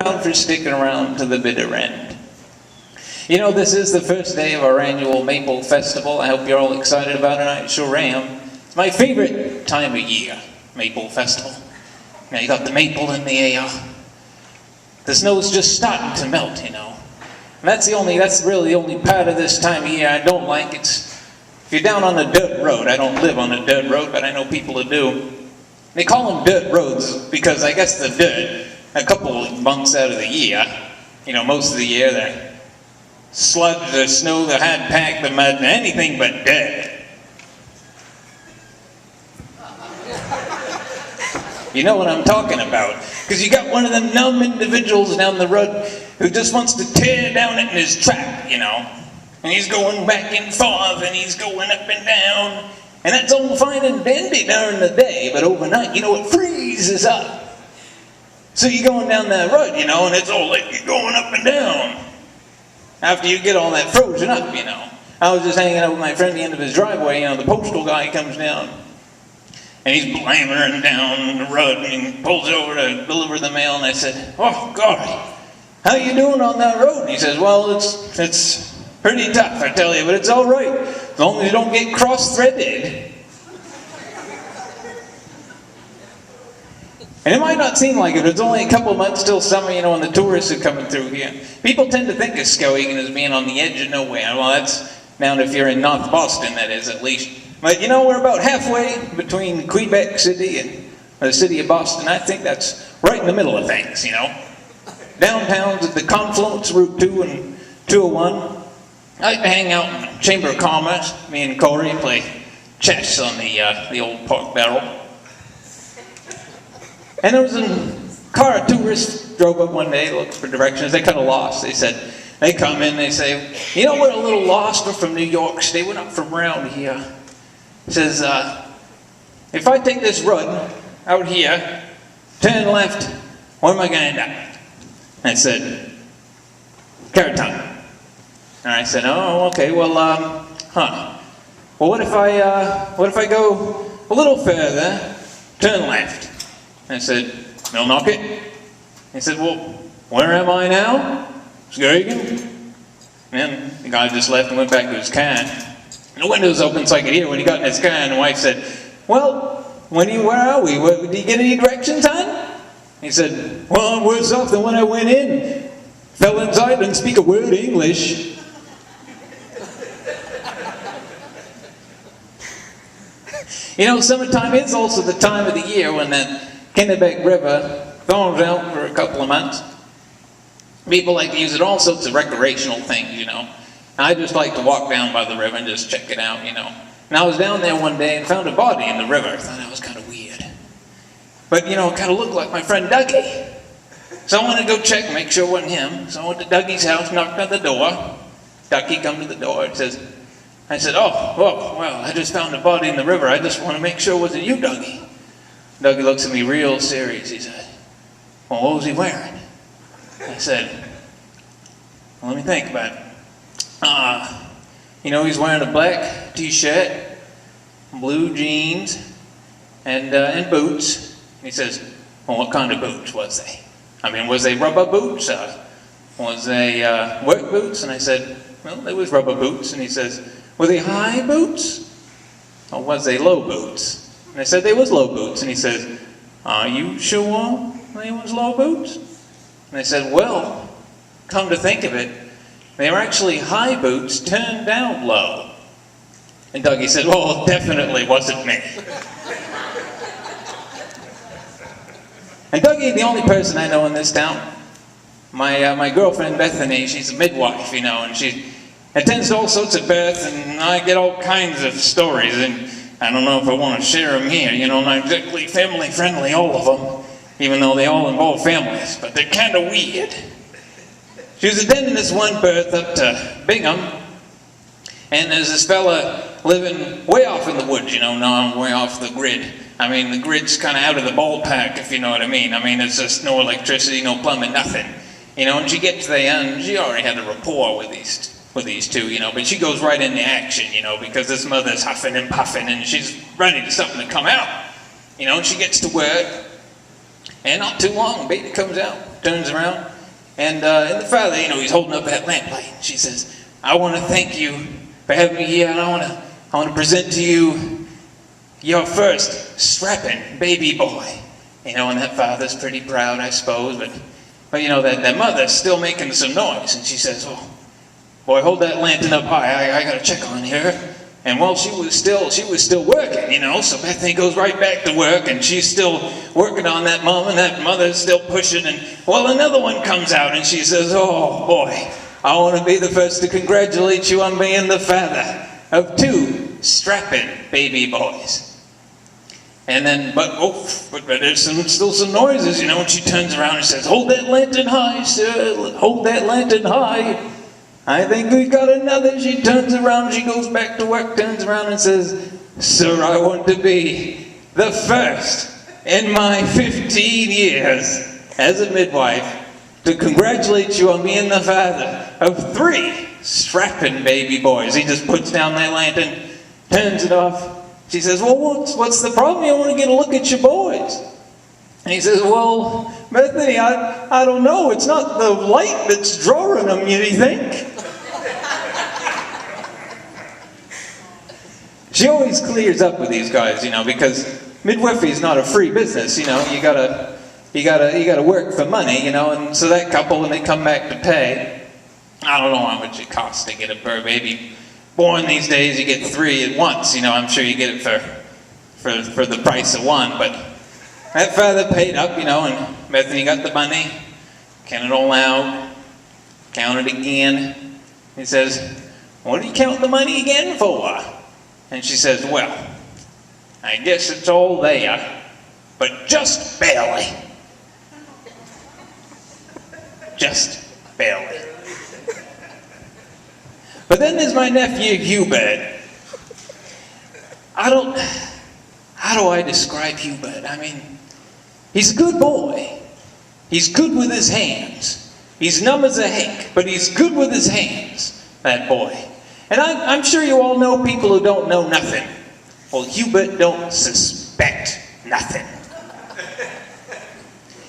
around for sticking around to the bitter end. You know, this is the first day of our annual Maple Festival. I hope you're all excited about it. I sure am. It's my favorite time of year, Maple Festival. Now, you got the maple in the air. The snow's just starting to melt, you know. And that's really the only part of this time of year I don't like. If you're down on a dirt road, I don't live on a dirt road, but I know people who do. They call them dirt roads because I guess the dirt, a couple of months out of the year, you know, most of the year, they're sludge, the snow, the hard pack, the mud, anything but dirt. You know what I'm talking about. Because you got one of them numb individuals down the road who just wants to tear down it in his trap, you know. And he's going back and forth, and he's going up and down. And that's all fine and dandy during the day, but overnight, you know, it freezes up. So you're going down that road, you know, and it's all like you're going up and down. After you get all that frozen up, you know. I was just hanging out with my friend at the end of his driveway, you know, the postal guy comes down. And he's blammering down the road, and he pulls over to deliver the mail, and I said, "Oh, God, how you doing on that road?" And he says, "Well, it's pretty tough, I tell you, but it's all right, as long as you don't get cross-threaded." And it might not seem like it, but it's only a couple of months till summer, you know, when the tourists are coming through here. People tend to think of Skowhegan as being on the edge of nowhere. Well, that's down if you're in North Boston, that is, at least. But, you know, we're about halfway between Quebec City and the city of Boston. I think that's right in the middle of things, you know. Downtown's at the confluence, Route 2 and 201. I like to hang out in the Chamber of Commerce. Me and Corey play chess on the old pork barrel. And there was a car of tourists drove up one day, looked for directions. They kind of lost. They come in, they say, "You know, we're a little lost. We're from New York State. We're not from around here." He says, "If I take this road out here, turn left, where am I going to end up?" I said, "Carrot Tongue." And I said, "Oh, okay, well, Well, what if I go a little further, turn left?" I said, "Millnocket." He said, "Well, where am I now?" "Skowhegan." And the guy just left and went back to his car. And the windows open so I could hear when he got in his car, and the wife said, "Well, where are we? Did you get any directions, hon?" He said, "Well, I'm worse off than when I went in. Fell inside, didn't speak a word of English." You know, summertime is also the time of the year when that Kennebec River thaws out for a couple of months. People like to use it all sorts of recreational things, you know. I just like to walk down by the river and just check it out, you know. And I was down there one day and found a body in the river. I thought that was kind of weird. But, you know, it kind of looked like my friend Dougie. So I wanted to go check and make sure it wasn't him. So I went to Dougie's house, knocked on the door. Dougie come to the door and says, I said, "Oh, well, I just found a body in the river. I just want to make sure it wasn't you, Dougie." Dougie looks at me real serious. He said, "Well, what was he wearing?" I said, "Well, let me think about it. You know, he's wearing a black t-shirt, blue jeans, and boots." He says, "Well, what kind of boots was they? I mean, was they rubber boots? Was they work boots?" And I said, "Well, they was rubber boots." And he says, "Were they high boots? Or was they low boots?" And I said, "They was low boots." And he says, "Are you sure they was low boots?" And I said, "Well, come to think of it, they were actually high boots turned down low." And Dougie said, "Well, it definitely wasn't me." And Dougie, the only person I know in this town, my girlfriend Bethany, she's a midwife, you know, and she attends to all sorts of births, and I get all kinds of stories, and I don't know if I want to share them here, you know, not exactly family friendly, all of them, even though they all involve families, but they're kind of weird. She was attending this one birth up to Bingham, and there's this fella living way off in the woods, you know, way off the grid. I mean, the grid's kind of out of the ballpark, if you know what I mean. I mean, there's just no electricity, no plumbing, nothing. You know, and she gets to the end, she already had a rapport with these two, you know, but she goes right into action, you know, because this mother's huffing and puffing, and she's ready to something to come out. You know, and she gets to work, and not too long, baby comes out, turns around, And the father, he's holding up that lamplight. She says, I want to thank you for having me here, and I want to present to you your first strapping baby boy. And that father's pretty proud, I suppose, but that mother's still making some noise. And she says, oh, boy, hold that lantern up high. I got to check on her. And well, she was still working, so Bethany goes right back to work, and she's still working on that mom, and that mother's still pushing, and well, another one comes out, and she says, oh boy, I want to be the first to congratulate you on being the father of 2 strapping baby boys. And then, but there's still some noises, and she turns around and says, hold that lantern high, sir, hold that lantern high. I think we've got another. She turns around, she goes back to work, turns around and says, sir, I want to be the first in my 15 years as a midwife to congratulate you on being the father of 3 strapping baby boys. He just puts down that lantern, turns it off. She says, well, what's the problem? I want to get a look at your boys. And he says, well, Bethany, I don't know. It's not the light that's drawing them, you think? She always clears up with these guys, because midwifery is not a free business. You gotta work for money, and so that couple, when they come back to pay, I don't know how much it costs to get a per baby born these days. You get 3 at once, I'm sure you get it for the price of 1, but that father paid up, and Bethany got the money, counted it all out, counted again. He says, what did you count the money again for? And she says, well, I guess it's all there, but just barely. Just barely. But then there's my nephew Hubert. How do I describe Hubert? He's a good boy. He's good with his hands. He's numb as a hank, but he's good with his hands, that boy. And I'm sure you all know people who don't know nothing. Well, Hubert don't suspect nothing.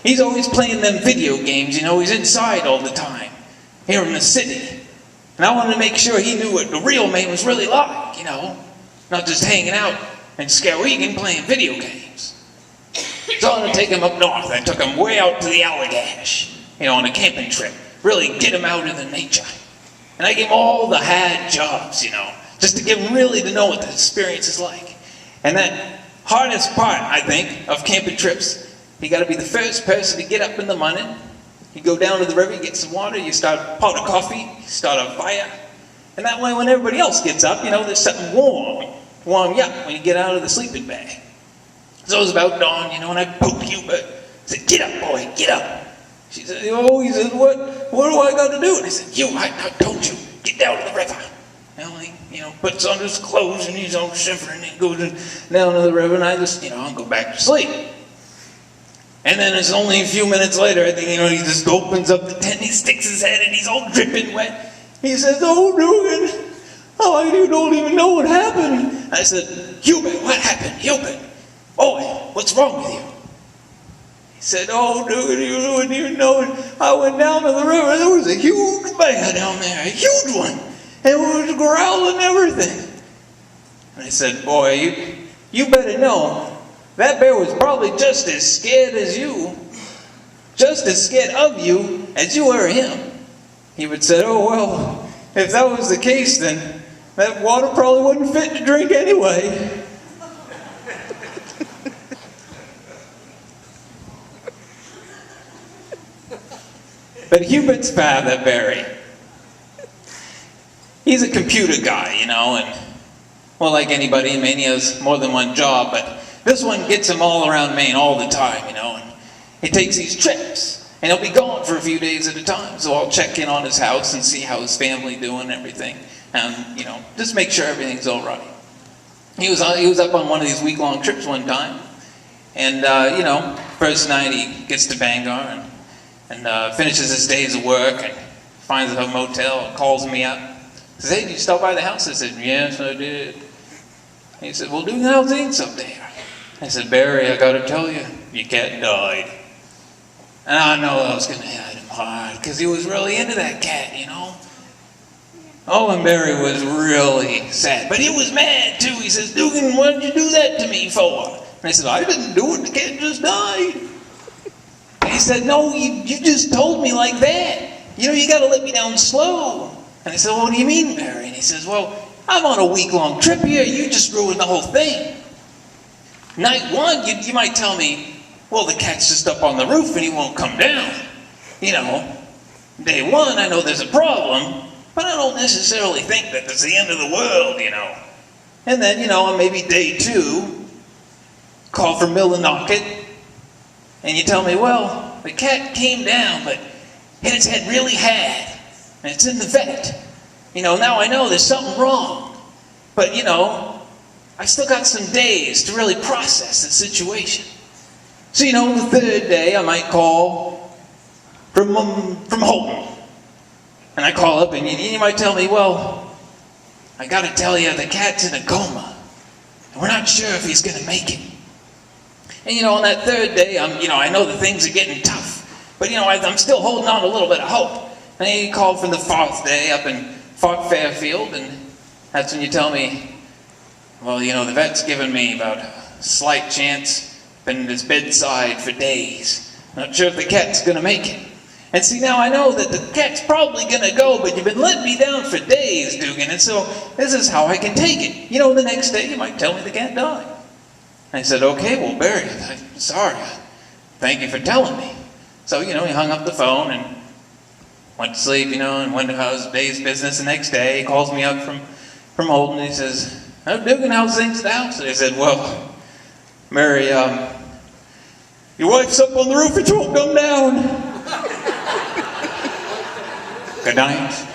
He's always playing them video games, he's inside all the time, here in the city. And I wanted to make sure he knew what the real Maine was really like, not just hanging out in Skowhegan playing video games. So I'm going to take him up north. I took him way out to the Allagash, on a camping trip. Really get him out into nature. And I gave him all the hard jobs, just to get him really to know what the experience is like. And that hardest part, I think, of camping trips, you got to be the first person to get up in the morning. You go down to the river, you get some water, you start a pot of coffee, you start a fire. And that way when everybody else gets up, there's something warm you up when you get out of the sleeping bag. So it was about dawn, and I poked Hubert. I said, get up, boy, get up. He said, what do I got to do? And I said, I told you, get down to the river. He, puts on his clothes and he's all shivering and goes down to the river, and I just, I'll go back to sleep. And then it's only a few minutes later, I think, he just opens up the tent, he sticks his head and he's all dripping wet. He says, oh, Dugan, you don't even know what happened. I said, Hubert, what happened? Hubert, boy, what's wrong with you? He said, oh, Dugan, you wouldn't even know it. I went down to the river, there was a huge bear down there, a huge one. And it was growling and everything. And I said, boy, you better know, that bear was probably just as scared as you, just as scared of you as you were him. He would say, oh, well, if that was the case, then that water probably wasn't fit to drink anyway. But Hubert's father, Barry, he's a computer guy, and, well, like anybody in Maine, he has more than one job, but this one gets him all around Maine all the time, and he takes these trips, and he'll be gone for a few days at a time, so I'll check in on his house and see how his family doing and everything, and, just make sure everything's all right. He was up on one of these week-long trips one time, and, first night he gets to Bangor and finishes his days of work and finds a motel and calls me up. He says, hey, did you stop by the house? I said, yes, I did. He said, well, Dugan, how's things up there? I said, Barry, I got to tell you, your cat died. And I know I was going to hit him. hard because he was really into that cat, you know. Oh, and Barry was really sad, but he was mad too. He says, Dugan, what did you do that to me for? And I said, I didn't do it, the cat just died. And he said, no, you just told me like that. You know, you got to let me down slow. And I said, well, what do you mean, Barry? And he says, well, I'm on a week-long trip here. You just ruined the whole thing. Night one, you might tell me, well, the cat's just up on the roof and he won't come down. You know, day one, I know there's a problem, but I don't necessarily think that it's the end of the world, you know. And then, you know, on maybe day two, call for Millinocket, and you tell me, well, the cat came down, but hit its head really hard, and it's in the vet. You know, now I know there's something wrong, but, you know, I still got some days to really process the situation. So, you know, the third day, I might call from Holton. And I call up, and you might tell me, well, I got to tell you, the cat's in a coma, and we're not sure if he's going to make it. And, you know, on that third day, I know that things are getting tough, but, you know, I'm still holding on to a little bit of hope. And then you call from the fourth day up in Fort Fairfield, and that's when you tell me, well, you know, the vet's given me about a slight chance. Been at his bedside for days. Not sure if the cat's going to make it. And see, now I know that the cat's probably going to go, but you've been letting me down for days, Dugan, and so this is how I can take it. You know, the next day you might tell me the cat died. I said, okay, well, Barry, I'm sorry. Thank you for telling me. So, you know, he hung up the phone and went to sleep, you know, and went to his day's business the next day. He calls me up from Holton, and he says, oh, Dugan, how's things at the house? And I said, well, Mary, your wife's up on the roof and she won't come down. Good night.